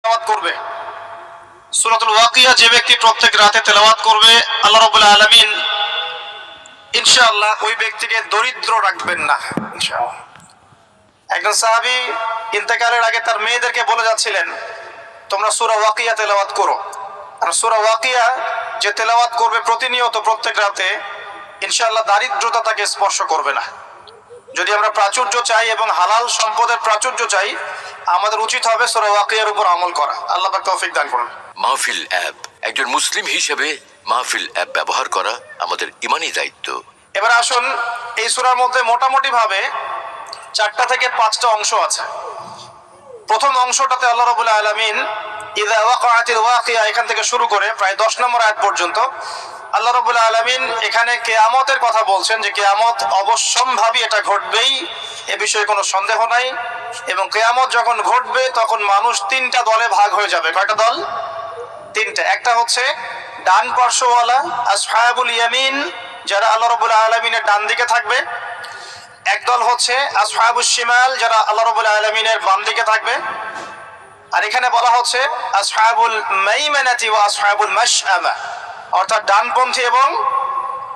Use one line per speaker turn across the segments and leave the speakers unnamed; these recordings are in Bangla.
তেলাওয়াত করবে, সূরাতুল ওয়াকিয়া যে ব্যক্তি প্রত্যেক রাতে তেলাওয়াত করবে, আল্লাহ রাব্বুল আলামিন ইনশাআল্লাহ ওই ব্যক্তিকে দরিদ্র রাখবেন না ইনশাআল্লাহ। একজন সাহাবী ইন্তেকালের আগে তার মেয়েদেরকে বলে যাচ্ছিলেন, তোমরা সূরা ওয়াকিয়া তেলাওয়াত করো। আর সূরা ওয়াকিয়া যে তেলাওয়াত করবে প্রতিনিয়ত প্রত্যেক রাতে, ইনশাআল্লাহ দারিদ্রতা তাকে স্পর্শ করবে না। যদি আমরা প্রাচুর্য চাই এবং হালাল সম্পদের প্রাচুর্য চাই, আমাদের উচিত হবে সূরা ওয়াকিয়ার উপর আমল করা। আল্লাহ পাক তৌফিক দান করুন।
মাহফিল অ্যাপ, একজন মুসলিম হিসেবে মাহফিল অ্যাপ ব্যবহার করা আমাদের ইমানি দায়িত্ব।
এবার আসুন, এই সূরার মধ্যে মোটামুটি ভাবে 4টা থেকে 5টা অংশ আছে। প্রথম অংশটাতে আল্লাহ রাব্বুল আলামিন ইযা ওয়াকাআতিল ওয়াকিয়া এখান থেকে শুরু করে প্রায় 10 নম্বর আয়াত পর্যন্ত আল্লাহ রাব্বুল আলামিন এখানে কিয়ামতের কথা বলছেন, যে কিয়ামত অবশ্যম্ভাবী, এটা ঘটবেই, এ বিষয়ে কোনো সন্দেহ নাই। এবং কিয়ামত যখন ঘটবে তখন মানুষ 3টা দলে ভাগ হয়ে যাবে। কয়টা দল? 3টা। একটা হচ্ছে ডান পার্শ্বওয়ালা আসহাবুল ইয়ামিন, যারা আল্লাহ রাব্বুল আলামিনের ডান দিকে থাকবে। একদল হচ্ছে আসহাবুশ শিমাল, যারা আল্লাহ রাব্বুল আলামিনের বাম দিকে থাকবে। আর এখানে বলা হচ্ছে আসহাবুল মাইমানাতি ওয়া আসহাবুল মাশআমা, অর্থাৎ ডানপন্থী এবং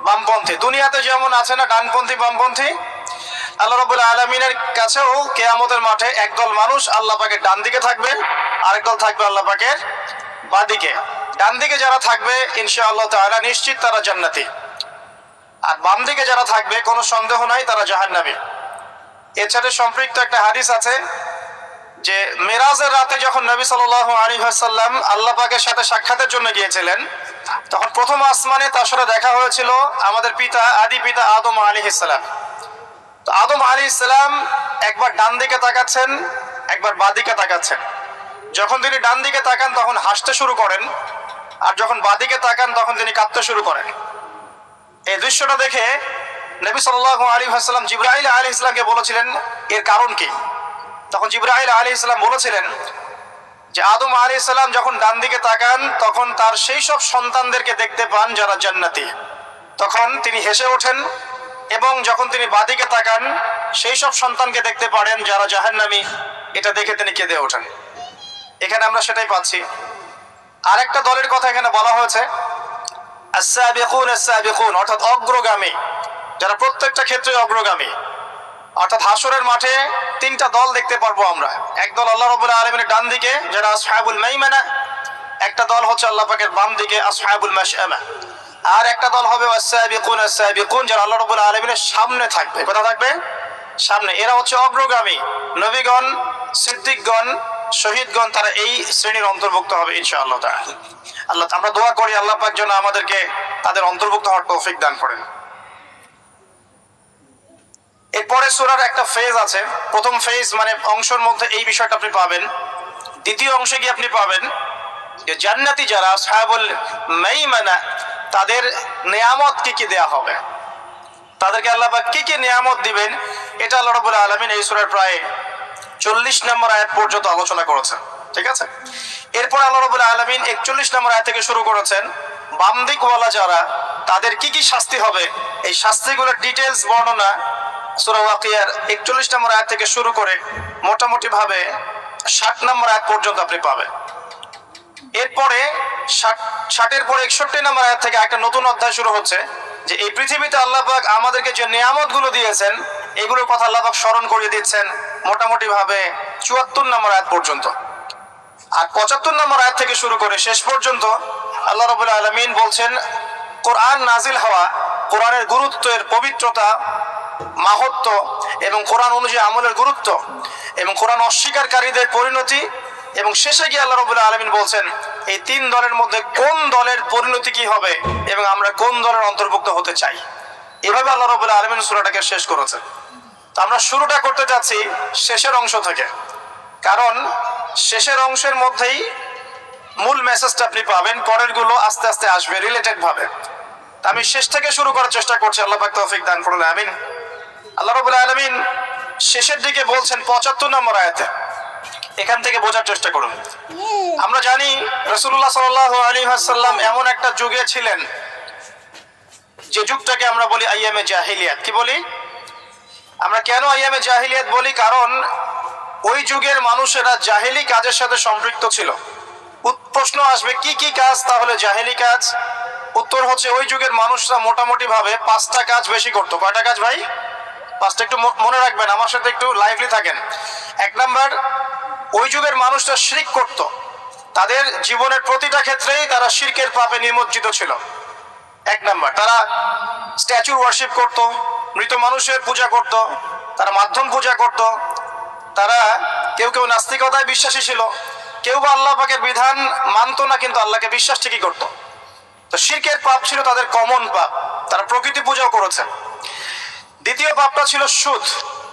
বামপন্থী। দুনিয়াতে যেমন আছে না ডানপন্থী বামপন্থী, আল্লাহ রাব্বুল আলামিনের কাছেও কিয়ামতের মাঠে একদল মানুষ আল্লাহ পাকের ডান দিকে থাকবে, আরেক দল থাকবে আল্লাহ পাকের বাঁ দিকে। ডান দিকে যারা থাকবে ইনশাআল্লাহ তাআলা নিশ্চিত তারা জান্নাতি, আর বাম দিকে যারা থাকবে কোনো সন্দেহ নাই তারা জাহান্নামী। এর সাথে সম্পৃক্ত একটা হাদিস আছে যে মেরাজের রাতে যখন নবী সাল্লাল্লাহু আলাইহি ওয়াসাল্লাম আল্লাহ পাকের সাথে সাক্ষাতের জন্য গিয়েছিলেন, তখন প্রথম আসমানে তার সাথে দেখা হয়েছিল আমাদের পিতা, আদি পিতা আদম আলাইহিস সালাম। তো আদম আলাইহিস সালাম একবার ডান দিকে তাকাচ্ছেন, একবার বাঁ দিকে তাকাচ্ছেন। যখন তিনি ডান দিকে তাকান তখন হাসতে শুরু করেন, আর যখন বাঁ দিকে তাকান তখন তিনি কাঁদতে শুরু করেন। এই দৃশ্যটা দেখে নবী সাল্লাল্লাহু আলাইহি ওয়াসাল্লাম জিবরাইল আলাইহিস সালামকে বলেছিলেন এর কারণ কি। তখন জিবরাইল আলাইহিস সালাম বলেছিলেন যে আদম আলাইহিস সালাম যখন ডান দিকে তাকান তখন তার সেই সব সন্তানদেরকে দেখতে পান যারা জান্নাতি, তখন তিনি হেসে ওঠেন, এবং যখন তিনি বাঁ দিকে তাকান সেই সব সন্তানকে দেখতে পারেন যারা জাহান্নামী, এটা দেখে তিনি কেঁদে ওঠেন। এখানে আমরা সেটাই পাচ্ছি। আরেকটা দলের কথা এখানে বলা হয়েছে আস-সাবিকুন আস-সাবিকুন, অর্থাৎ অগ্রগামী, যারা প্রত্যেকটা ক্ষেত্রে অগ্রগামী। অর্থাৎ হাসরের মাঠে 3টা দল দেখতে পারবো আমরা। একদল আল্লাহ রাব্বুল আলামিনের ডান দিকে যারা আসহাবুল মাইমানা, একটা দল হচ্ছে আল্লাহ পাকের বাম দিকে আসহাবুল মাশআমা, আর একটা দল হবে আস-সাবিকুন আস-সাবিকুন, যারা আল্লাহ রাব্বুল আলামিনের সামনে থাকবে। কোথায় থাকবে? সামনে। এরা হচ্ছে অগ্রগামী। নবীগণ, সিদ্দিকগণ, শহীদগণ তারা এই শ্রেণীর অন্তর্ভুক্ত হবে ইনশাআল্লাহ তাআলা। আল্লাহ, আমরা দোয়া করি আল্লাহ পাক যেন আমাদেরকে তাদের অন্তর্ভুক্ত হওয়ার তৌফিক দান করেন। এরপরে সূরার একটা ফেজ আছে। প্রথম ফেজ মানে অংশের মধ্যে এই বিষয়টা আপনি পাবেন। দ্বিতীয় অংশে গিয়ে আপনি পাবেন যে জান্নাতি যারা আসহাবুল মাইমানা, তাদের নিয়ামত কি কি দেয়া হবে, তাদেরকে আল্লাহ পাক কি কি নিয়ামত দিবেন, এটা আল্লাহ রাব্বুল আলামিন এই সূরার প্রায় 40 নম্বর আয়াত পর্যন্ত আলোচনা করেছেন। ঠিক আছে। এরপর আল্লাহ রাব্বুল আলামিন 41 নম্বর আয়াত থেকে শুরু করেছেন বাম দিকওয়ালা যারা, তাদের কি কি শাস্তি হবে, এই শাস্তিগুলোর ডিটেইলস বর্ণনা সূরা ওয়াকিয়ার 41 নম্বর আয়াত থেকে শুরু করে মোটামুটি ভাবে 60 নম্বর আয়াত পর্যন্ত আপনি পাবেন। এরপরে 60-এর পরে 61 নম্বর আয়াত থেকে একটা নতুন অধ্যায় শুরু হচ্ছে, যে এই পৃথিবীতে আল্লাহ পাক আমাদেরকে যে নিয়ামতগুলো দিয়েছেন এগুলোর কথা আল্লাহ পাক স্মরণ করিয়ে দিচ্ছেন মোটামুটি ভাবে 74 নম্বর আয়াত পর্যন্ত। আর 75 নম্বর আয়াত থেকে শুরু করে শেষ পর্যন্ত আল্লাহ রাব্বুল আলামিন বলছেন কোরআন নাজিল হওয়া, কোরআনের গুরুত্বের, পবিত্রতা, মাহাত্ম্য এবং কোরআন অনুযায়ী আমলের গুরুত্ব এবং কোরআন অস্বীকারীদের পরিণতি, এবং শেষে গিয়ে আল্লাহ রাব্বুল আলামিন বলছেন এই 3 দলের মধ্যে কোন দলের পরিণতি কি হবে এবং আমরা কোন দলের অন্তর্ভুক্ত হতে চাই। এভাবে আল্লাহ রাব্বুল আলামিন সূরাটাকে শেষ করেছেন। তো আমরা শুরুটা করতে যাচ্ছি শেষের অংশ থেকে, কারণ শেষের অংশের মধ্যেই মূল মেসেজটা আপনি পাবেন, পরের গুলো আস্তে আস্তে আসবে রিলেটেড ভাবে। তা আমি শেষ থেকে শুরু করার চেষ্টা করছি, আল্লাহ পাক তৌফিক দান করুন, আমিন। আল্লাহ রাব্বুল আলামিন শেষের দিকে বলছেন 75 নম্বর আয়াতে, এখান থেকে বোঝার চেষ্টা করুন। আমরা জানি রাসূলুল্লাহ সাল্লাল্লাহু আলাইহি ওয়াসাল্লাম এমন একটা যুগে ছিলেন যে যুগটাকে আমরা বলি আইয়ামে জাহিলিয়াত। কি বলি আমরা? কেন আইয়ামে জাহিলিয়াত বলি? কারণ ওই যুগের মানুষেরা জাহেলি কাজের সাথে সম্পৃক্ত ছিল। প্রশ্ন আসবে কি কি কাজ তাহলে জাহেলি কাজ? উত্তর হচ্ছে ওই যুগের মানুষরা মোটামুটি ভাবে 5টা কাজ বেশি করতো। কয়টা কাজ ভাই? 5টা। একটু মনে রাখবেন, আমার সাথে একটু লাইভলি থাকেন। 1 নাম্বার, ওই যুগের মানুষরা শিরক করত। তাদের জীবনের প্রতিটা ক্ষেত্রেই তারা শিরকের পাপে নিমজ্জিত ছিল। 1 নাম্বার, তারা স্ট্যাচু ওয়ার্শিপ করত, মৃত মানুষের পূজা করত, তারা মাধ্যম পূজা করত, তারা কেউ কেউ নাস্তিকতায় বিশ্বাসী ছিল, কেউ বা আল্লাহ পাকের বিধান মানতো না কিন্তু আল্লাহকে বিশ্বাস ঠিকই করত। তো শিরকের পাপ ছিল তাদের কমন পাপ, তারা প্রকৃতি পূজাও করেছে। দ্বিতীয় পাপটা ছিল সুদ।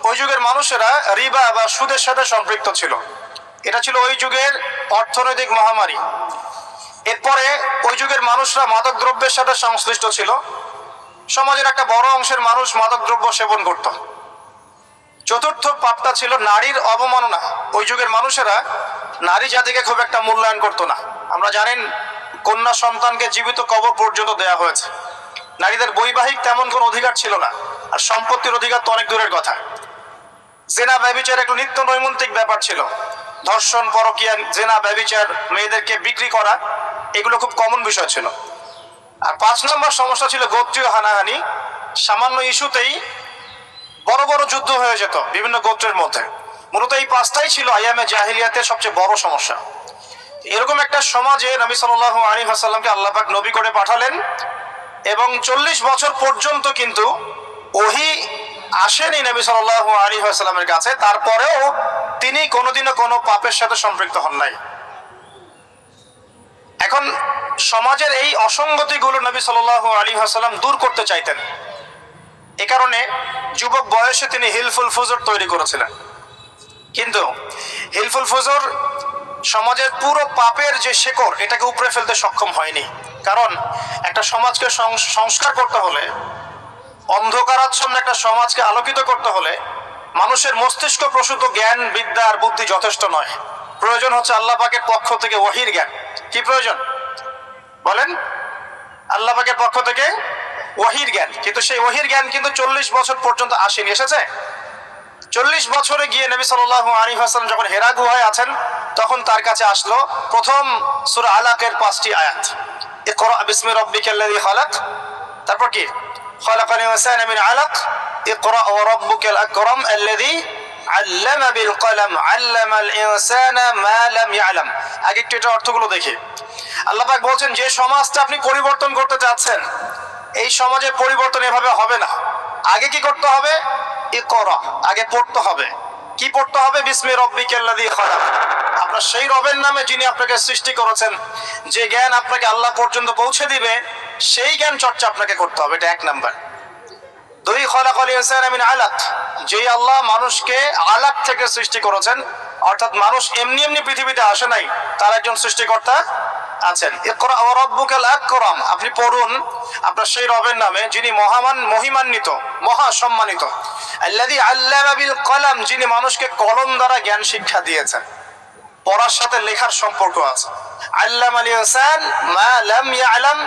ওই যুগের মানুষেরা রিবা বা সুদের সাথে সম্পৃক্ত ছিল। এটা ছিল ওই যুগের অর্থনৈতিক মহামারী। এরপরে ওই যুগের মানুষরা মাদক দ্রব্যের সাথে সংশ্লিষ্ট ছিল। সমাজের একটা বড় অংশের মানুষ মাদক দ্রব্য সেবন করত। চতুর্থ পাপটা ছিল নারীর অবমাননা। ওই যুগের মানুষেরা নারী জাতিকে খুব একটা মূল্যায়ন করতো না। আমরা জানেন কন্যা সন্তানকে জীবিত কবর পর্যন্ত দেয়া হয়েছে। নারীদের বৈবাহিক তেমন কোনো অধিকার ছিল না, আর সম্পত্তির অধিকার তো অনেক দূরের কথা। জেনা ব্যভিচার একটা নিত্য নৈমিত্তিক ব্যাপার ছিল। ধর্ষণ, পরকীয়া, জেনা, ব্যভিচার, মেয়েদেরকে বিক্রি করা, এগুলো খুব কমন বিষয় ছিল। আর 5 নম্বর সমস্যা ছিল গোত্রীয় হানাহানি। সামান্য ইস্যুতেই বড় বড় যুদ্ধ হয়ে যেত বিভিন্ন গোত্রের মধ্যে। মূলত এই 5টাই ছিল আইয়ামে জাহিলিয়াতের সবচেয়ে বড় সমস্যা। এরকম একটা সমাজে নবী সাল্লাল্লাহু আলাইহি ওয়াসাল্লামকে আল্লাহ পাক নবী করে পাঠালেন, এবং 40 বছর পর্যন্ত কিন্তু ওহী আসেনি নবী সাল্লাল্লাহু আলাইহি ওয়াসাল্লামের কাছে। তারপরেও তিনি কোনোদিনও কোনো পাপের সাথে সম্পৃক্ত হন নাই। এখন সমাজের এই অসঙ্গতিগুলো নবী সাল্লাল্লাহু আলাইহি ওয়াসাল্লাম দূর করতে চাইতেন। এ কারণে যুবক বয়সে তিনি হিলফুল ফুজুর তৈরি করেছিলেন। কিন্তু হিলফুল ফুজুর সমাজের পুরো পাপের যে শেকড়, এটাকে উপড়ে ফেলতে সক্ষম হয়নি। কারণ একটা সমাজকে সংস্কার করতে হলে, অন্ধকারাচ্ছন্ন একটা সমাজকে আলোকিত করতে হলে মানুষের মস্তিষ্ক প্রসূত জ্ঞান, বিদ্যা আর বুদ্ধি যথেষ্ট নয়। প্রয়োজন হচ্ছে আল্লাহ পাকের পক্ষ থেকে ওহীর জ্ঞান। কি প্রয়োজন বলেন? আল্লাহ পাকের পক্ষ থেকে ওহীর জ্ঞান। কিন্তু সেই ওহীর জ্ঞান কিন্তু 40 বছর পর্যন্ত আসেনি। এসেছে 40 বছরে গিয়ে নবী সাল্লাল্লাহু আলাইহি ওয়াসাল্লাম যখন হেরা গুহায় আছেন, তখন তার কাছে আসলো প্রথম সূরা আলাকের 5টি আয়াত। ইকরা বিসমি রাব্বিকাল্লাযী খালাক, তারপর কি খালাকাল ইনসানা মিন আলাক, ইকরা ওয়া রাব্বুকাল আকরাম আল্লাযী আল্লামা বিল কলম আল্লামাল ইনসানা মা লাম ইয়ালাম। আগে একটু এটা অর্থগুলো দেখি। আল্লাহ পাক বলছেন যে সমাজটা আপনি পরিবর্তন করতে চাচ্ছেন, এই সমাজের পরিবর্তন এভাবে হবে না। আগে কি করতে হবে? ইকরা, আগে পড়তে হবে। কি পড়তে হবে? বিসমি রাব্বিকাল্লাযী খালাক, আপনার সেই রবের নামে যিনি আপনাকে সৃষ্টি করেছেন। যে জ্ঞান আপনাকে আল্লাহ পর্যন্ত পৌঁছে দিবে, সেই জ্ঞান চর্চা আপনাকে করতে হবে। এটা 1 নাম্বার। 2, খালাকাল ইনসানা মিন আলাক, যেই আল্লাহ মানুষকে আলাক থেকে সৃষ্টি করেছেন, অর্থাৎ মানুষ এমনি এমনি পৃথিবীতে আসে নাই, তার একজন সৃষ্টিকর্তা আছেন। ইকরা ওয়া রাব্বুকাল আকরাম, আপনি পড়ুন আপনার সেই রবের নামে যিনি মহিমান্বিত, মহা সম্মানিত। আল্লাযী আল্লামা বিল কলম, যিনি মানুষকে কলম দ্বারা জ্ঞান শিক্ষা দিয়েছেন। পড়ার সাথে লেখার সম্পর্ক আছে। আল্লামাল ইনসান মা লাম ইয়ালাম,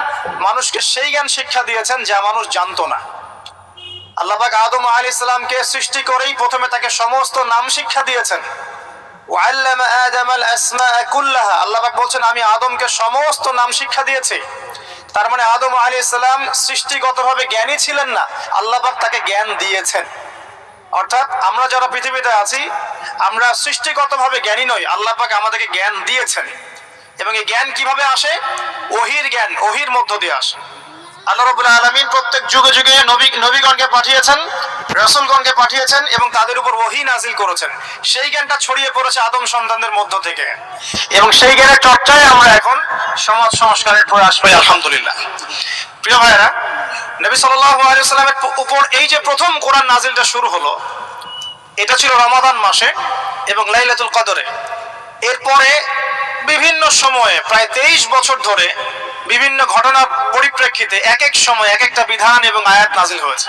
মানুষকে সেই জ্ঞান শিক্ষা দিয়েছেন যা মানুষ জানতো না। আল্লাহ পাক আদম আলাইহিস সালামকে সৃষ্টি করেই প্রথমে তাকে সমস্ত নাম শিক্ষা দিয়েছেন। ওয়া আল্লামা আদামাল আসমাআ কুল্লাহা, আল্লাহ পাক বলছেন আমি আদমকে সমস্ত নাম শিক্ষা দিয়েছি। তার মানে আদম আলাইহিস সালাম সৃষ্টিগতভাবে জ্ঞানী ছিলেন না, আল্লাহ পাক তাকে জ্ঞান দিয়েছেন। অর্থাৎ আমরা যারা পৃথিবীতে আছি, আমরা সৃষ্টিগতভাবে জ্ঞানী নই, আল্লাহ পাক আমাদেরকে জ্ঞান দিয়েছেন। এবং এই জ্ঞান কিভাবে আসে? ওহীর জ্ঞান, ওহীর মধ্য দিয়ে আসে। আল্লাহ রাব্বুল আলামিন প্রত্যেক যুগে যুগে নবীগণকে পাঠিয়েছেন, রাসূলগণকে পাঠিয়েছেন এবং তাদের উপর ওহী নাজিল করেছেন। সেই জ্ঞানটা ছড়িয়ে পড়েছে আদম সন্তানদের মধ্য থেকে, এবং সেই জ্ঞানের চর্চায় আমরা এখন সমাজ সংস্কারের প্রয়াস পাই, আলহামদুলিল্লাহ। প্রিয় ভাইরা, নবী সাল্লাল্লাহু আলাইহি ওয়াসাল্লামের উপর এই যে প্রথম কোরআন নাজিলটা শুরু হলো, এটা ছিল রমাদান মাসে এবং লাইলাতুল কদরে। এরপরে বিভিন্ন সময়ে প্রায় 23 বছর ধরে বিভিন্ন ঘটনার পরিপ্রেক্ষিতে এক এক সময় এক একটা বিধান এবং আয়াত নাজিল হয়েছে।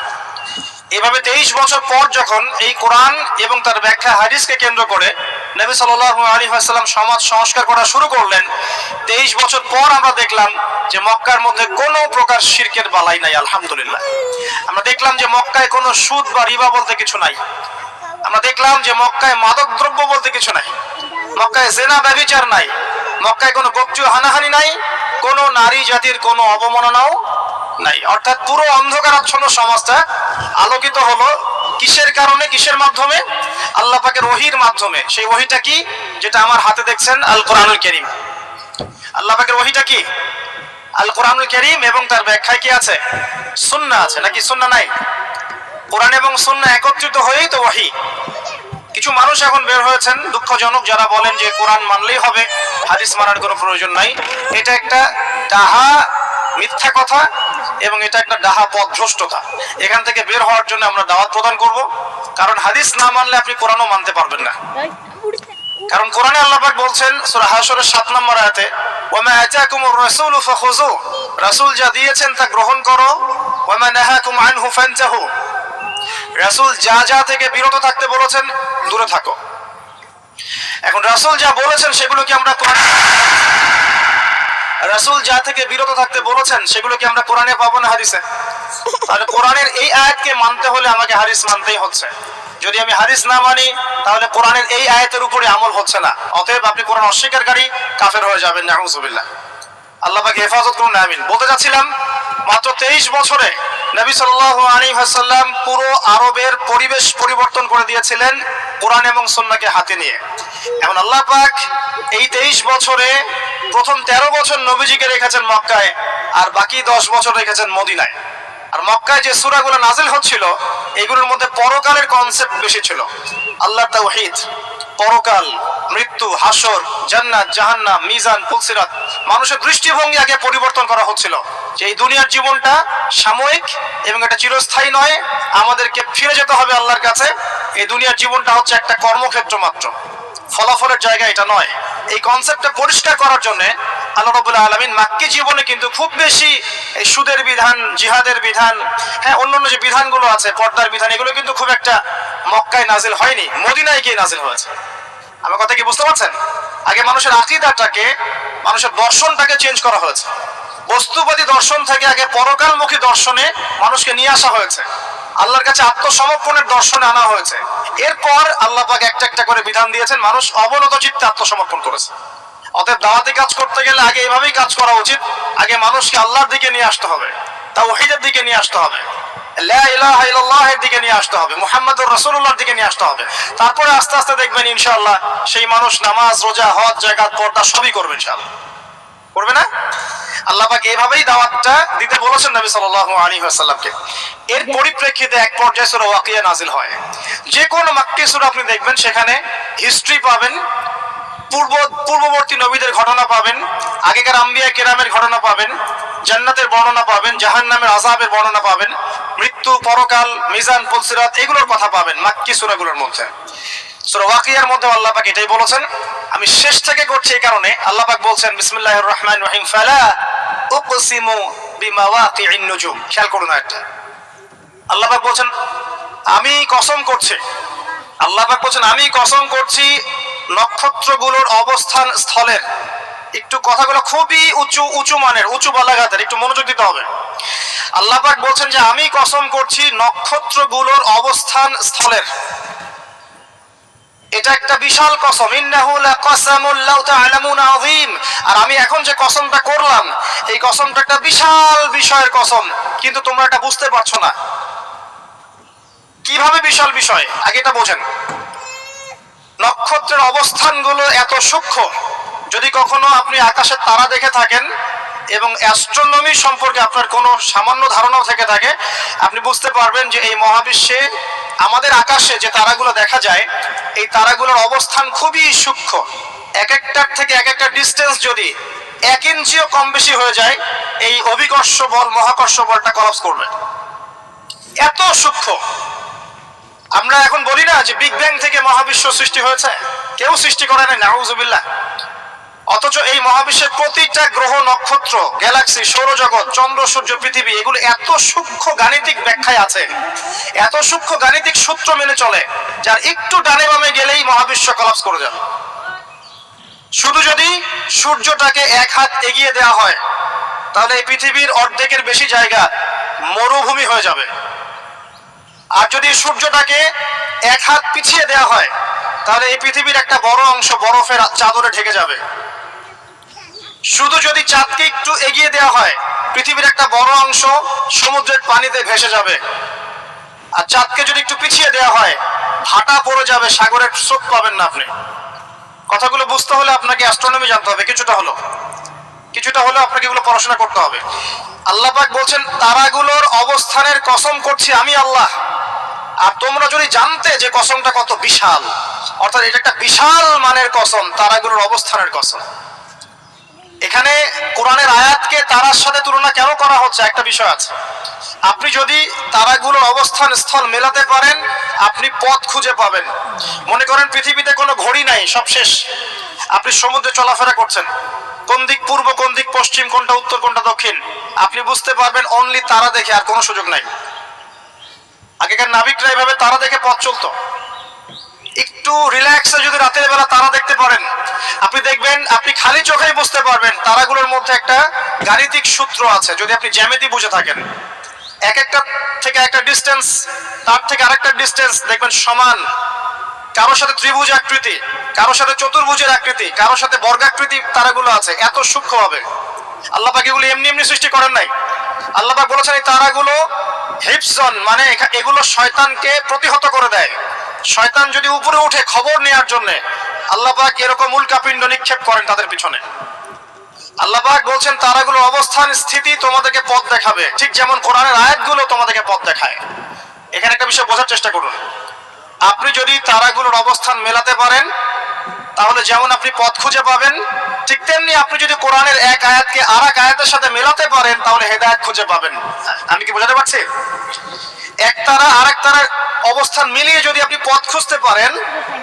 এভাবে 23 বছর পর যখন এই কোরআন এবং তার ব্যাখ্যা হাদিসকে কেন্দ্র করে নবী সাল্লাল্লাহু আলাইহি ওয়াসাল্লাম সমাজ সংস্কার করা শুরু করলেন, 23 বছর পর আমরা দেখলাম যে মক্কার মধ্যে কোনো প্রকার শিরকের বালাই নাই, আলহামদুলিল্লাহ। আমরা দেখলাম যে মক্কায় কোনো সুদ বা রিবা বলতে কিছু নাই। আমরা দেখলাম যে মক্কায় মাদক দ্রব্য বলতে কিছু নাই, মক্কায় জেনা ব্যভিচার নাই, মক্কায় কোনো গোপচুর হানাহানি নাই, কোনো নারী জাতির কোনো অবমাননাও নাই। অর্থাৎ পুরো অন্ধকারাচ্ছন্ন সমাজটা আলোকিত হলো কিসের কারণে, কিসের মাধ্যমে? আল্লাহ পাকের ওহীর মাধ্যমে। সেই ওহীটা কি? যেটা আমার হাতে দেখছেন, আল কোরআনুল কারীম। আল্লাহ পাকের ওহীটা কি? আল কোরআনুল কারীম, এবং তার ব্যাখ্যায় কি আছে? সুন্নাহ আছে, নাকি সুন্নাহ নাই? কোরআন এবং সুন্নাহ একত্রিত হয়েই তো ওহী। কিছু মানুষ এখন বের হয়েছেন দুঃখজনক, যারা বলেন যে কোরআন মানলেই হবে, হাদিস মানার কোনো প্রয়োজন নাই। এটা একটা ডাহা মিথ্যা কথা এবং এটা একটা ডাহা পথভ্রষ্টতা। এখান থেকে বের হওয়ার জন্য আমরা দাওয়াত প্রদান করব, কারণ হাদিস না মানলে আপনি কোরআনও মানতে পারবেন না। কারণ কোরআনে আল্লাহ পাক বলছেন সূরা হাশরের 7 নম্বর আয়াতে, ওয়ামা আতাকুমুর রাসূলু ফাখুযু, রাসূল যা দিয়েছেন তা গ্রহণ করো, ওয়ামা নাহাকুম আনহু ফানতাহু, রাসূল যা যা থেকে বিরত থাকতে বলেছেন দূরে থাকো। এখন রাসূল যা বলেছেন সেগুলো কি আমরা রাসূল যা থেকে বিরত থাকতে বলেছেন সেগুলো কি আমরা কোরআনে পাবো না হাদিসে? তাহলে কোরআনের এই আয়াতকে মানতে হলে আমাকে হাদিস মানতেই হচ্ছে। যদি আমি হাদিস না মানি তাহলে কোরআনের এই আয়াতের উপরে আমল হচ্ছে না। অতএব আপনি কোরআন অস্বীকারী কাফের হয়ে যাবেন, নাউযুবিল্লাহ। আল্লাহ পাক হেফাজত করুন, আমিন। বলতে যাচ্ছিলাম, মাত্র 23 বছরে নবী সাল্লাল্লাহু আলাইহি ওয়াসাল্লাম পুরো আরবের পরিবেশ পরিবর্তন করে দিয়েছিলেন কোরআন এবং সুন্নাহকে হাতে নিয়ে। এখন আল্লাহ পাক এই 23 বছরে প্রথম 13 বছর নবীজিকে রেখেছেন মক্কায়, আর বাকি 10 বছর রেখেছেন মদিনায়। আর মক্কায় যে সূরাগুলো নাজিল হচ্ছিল এগুলোর মধ্যে পরকালের কনসেপ্ট বেশি ছিল। আল্লাহর তাওহীদ, পরকাল, মৃত্যু, হাসর, জান্নাত, জাহান্নাম, মিজান, ফুলসিরাত, মানুষের দৃষ্টিভঙ্গি আগে পরিবর্তন করা হচ্ছিল যে এই দুনিয়ার জীবনটা সাময়িক এবং এটা চিরস্থায়ী নয়, আমাদেরকে ফিরে যেতে হবে আল্লাহর কাছে। এই দুনিয়ার জীবনটা হচ্ছে একটা কর্মক্ষেত্র মাত্র, ফলাফলের জায়গা এটা নয়। এই কনসেপ্টটা পরিষ্কার করার জন্য আল্লাহ রাব্বুল আলামিন মাক্কি জীবনে কিন্তু খুব বেশি এই সুদের বিধান, জিহাদের বিধান, হ্যাঁ অন্যান্য যে বিধানগুলো আছে, পর্দার বিধান, এগুলো কিন্তু খুব একটা মক্কায় নাজিল হয়নি, মদিনায় গিয়ে নাজিল হয়েছে। আমার কথা কি বুঝতে পারছেন? আগে মানুষের আকীদাটাকে, মানুষের দর্শনটাকে চেঞ্জ করা হয়েছে। বস্তুবাদী দর্শন থেকে আগে পরকালমুখী দর্শনে মানুষকে নিয়ে আসা হয়েছে, আল্লাহর কাছে আত্মসমর্পণের দর্শনে আনা হয়েছে। এরপর আল্লাহ পাক একটা একটা করে বিধান দিয়েছেন, মানুষ অবনত চিত্তে আত্মসমর্পণ করেছে। অতএব দাওয়াতি কাজ করতে গেলে আগে এভাবেই কাজ করা উচিত। আগে মানুষকে আল্লাহর দিকে নিয়ে আসতে হবে, তাওহীদের দিকে নিয়ে আসতে হবে, লা ইলাহা ইল্লাল্লাহের দিকে নিয়ে আসতে হবে, মুহাম্মদুর রাসূলুল্লাহর দিকে নিয়ে আসতে হবে। তারপরে আস্তে আস্তে দেখবেন ইনশাআল্লাহ সেই মানুষ নামাজ, রোজা, হজ, যাকাত, পর্দা সবই করবে ইনশাআল্লাহ। করবে না? আল্লাহ পাক এইভাবেই দাওয়াতটা দিতে বলেছেন নবী সাল্লাল্লাহু আলাইহি ওয়াসাল্লামকে। এর পরিপ্রেক্ষিতে এক পর্যায়ে সূরা ওয়াকিয়া নাজিল হয়। যে কোন মাক্কি সূরা আপনি দেখবেন সেখানে হিস্ট্রি পাবেন, পূর্ববর্তী নবীদের ঘটনা পাবেন, আগেকার আম্বিয়া কেরামের ঘটনা পাবেন, জান্নাতের বর্ণনা পাবেন, জাহান্নামের আযাবের বর্ণনা পাবেন, মৃত্যু, পরকাল, মিজান, ফুলসিরাত, এগুলোর কথা পাবেন মাক্কি সূরাগুলোর মধ্যে। সূরা ওয়াকিয়ার মধ্যে আল্লাহ পাক এটাই বলেছেন। আমি শেষ থেকে করছি এই কারণে, আল্লাহ পাক বলছেন বিসমিল্লাহির রহমানির রহিম, ফালা উকসিমু বিমাওয়াকিন নুজুম। খেয়াল করুন একটা, আল্লাহ পাক বলছেন আমি কসম করছি, আল্লাহ পাক বলছেন আমি কসম করছি নক্ষত্রগুলোর অবস্থান স্থলের। একটু কথাগুলো খুবই উঁচু মানের, উঁচু বালাগাতের, একটু মনোযোগ দিতে হবে। আল্লাহ পাক বলছেন যে আমি কসম করছি নক্ষত্রগুলোর অবস্থান স্থলের। এটা একটা বিশাল কসম, ইন্নাহু লাকাসামুল লাউ তা'লামুনা আযীম। আর আমি এখন যে কসমটা করলাম এই কসমটা একটা বিশাল বিষয়ের কসম, কিন্তু তোমরা এটা বুঝতে পারছো না। কিভাবে বিশাল বিষয় আগে এটা বোঝেন। নক্ষত্রের অবস্থানগুলো এত সূক্ষ্ম, যদি কখনো আপনি আকাশের তারা দেখে থাকেন এবং অ্যাস্ট্রোনমি সম্পর্কে আপনার কোনো সামান্য ধারণাও থেকে থাকে, আপনি বুঝতে পারবেন যে এই মহাবিশ্বে আমাদের আকাশে যে তারাগুলো দেখা যায় এই তারাগুলোর অবস্থান খুবই সূক্ষ্ম। এক একটার থেকে এক একটা ডিস্টেন্স যদি 1 ইঞ্চিও কম বেশি হয়ে যায় এই অভিকর্ষ বল, মহাকর্ষ বলটা কলাপস করবে, এত সূক্ষ্ম। আমরা এখন বলি না যে বিগ ব্যাং থেকে মহাবিশ্ব সৃষ্টি হয়েছে, কেউ সৃষ্টি করে নাই, নাউযুবিল্লাহ। অথচ এই মহাবিশ্বের প্রতিটা গ্রহ, নক্ষত্র, গ্যালাক্সি, সৌরজগৎ, চন্দ্র, সূর্য, পৃথিবী, এগুলো এত সূক্ষ্ম গাণিতিক ব্যাখ্যায় আছে, এত সূক্ষ্ম গাণিতিক সূত্র মেনে চলে, যার একটু ডানে বামে গেলেই মহাবিশ্ব কলাপস করে যাবে। শুধু যদি সূর্যটাকে 1 হাত এগিয়ে দেওয়া হয় তাহলে এই পৃথিবীর অর্ধেকের বেশি জায়গা মরুভূমি হয়ে যাবে। আর যদি সূর্যটাকে এক হাত পিছিয়ে দেওয়া হয় তাহলে এই পৃথিবীর একটা বড় অংশ বরফের চাদরে ঢেকে যাবে। শুধু যদি চাঁদকে একটু এগিয়ে দেওয়া হয় পৃথিবীর একটা বড় অংশ সমুদ্রের পানিতে ভেসে যাবে। আর চাঁদকে যদি একটু পিছিয়ে দেওয়া হয় ভাটা পড়ে যাবে, সাগরের স্রোত পাবেন না আপনি। কথাগুলো বুঝতে হলে আপনাকে অ্যাস্ট্রোনমি জানতে হবে, কিছুটা হলো আপনাকে এগুলো পড়াশোনা করতে হবে। আল্লাহ পাক বলছেন তারাগুলোর অবস্থানের কসম করছি আমি আল্লাহ। আর তোমরা যদি জানতে যে কসমটা কত বিশাল, অর্থাৎ এটা একটা বিশাল মানের কসম, তারাগুলোর অবস্থানের কসম। এখানে কোরআনের আয়াতকে তারার সাথে তুলনা কেন করা হচ্ছে একটা বিষয় আছে। আপনি যদি তারাগুলোর অবস্থান স্থল মেলাতে পারেন আপনি পথ খুঁজে পাবেন। মনে করেন পৃথিবীতে কোনো ঘড়ি নাই, সব শেষ, আপনি সমুদ্রে চলাফেরা করছেন, কোন দিক পূর্ব কোন দিক পশ্চিম, কোনটা উত্তর কোনটা দক্ষিণ আপনি বুঝতে পারবেন অনলি তারা দেখে, আর কোনো সুযোগ নাই। আগেকার নাবিকরা এইভাবে তারা দেখে পথ চলতো। একটু রিল্যাক্সে যদি রাতের বেলা তারা দেখতে পারেন আপনি দেখবেন আপনি খালি চোখেই বুঝতে পারবেন তারাগুলোর মধ্যে একটা গাণিতিক সূত্র আছে। যদি আপনি জ্যামিতি বুঝে থাকেন, এক একটা থেকে একটা ডিস্টেন্স, তার থেকে আরেকটা ডিস্টেন্স দেখবেন সমান। কারোর সাথে ত্রিভুজ আকৃতি, কারোর সাথে চতুর্ভুজের আকৃতি, কারোর সাথে বর্গাকৃতি তারাগুলো আছে এত সূক্ষ্মভাবে। আল্লাহ পাক এগুলো এমনি এমনি সৃষ্টি করেন নাই। আল্লাহ পাক বলেছেন এই তারাগুলো হিফজন, মানে এগুলো শয়তানকে প্রতিহত করে দেয়। শয়তান যদি উপরে উঠে খবর নেওয়ার জন্য আল্লাহ পাক এরকম উল্কাপিণ্ড নিক্ষেপ করেন তাদের পিছনে। আল্লাহ পাক বলছেন তারাগুলোর অবস্থান স্থিতি তোমাদেরকে পথ দেখাবে, ঠিক যেমন কোরআনের আয়াতগুলো তোমাদেরকে পথ দেখায়। এখানে একটা বিষয় বোঝার চেষ্টা করুন। আপনি যদি তারাগুলোর অবস্থান মেলাতে পারেন তাহলে যেমন আপনি পথ খুঁজে পাবেন, ঠিক তেমনি আপনি যদি কোরআনের এক আয়াতকে আর এক আয়াতের সাথে মেলাতে পারেন তাহলে হেদায়েত খুঁজে পাবেন। আমি কি বোঝাতে পারছি? এক তারা আর এক তারার অবস্থান মিলিয়ে যদি আপনি পথ খুঁজতে পারেন,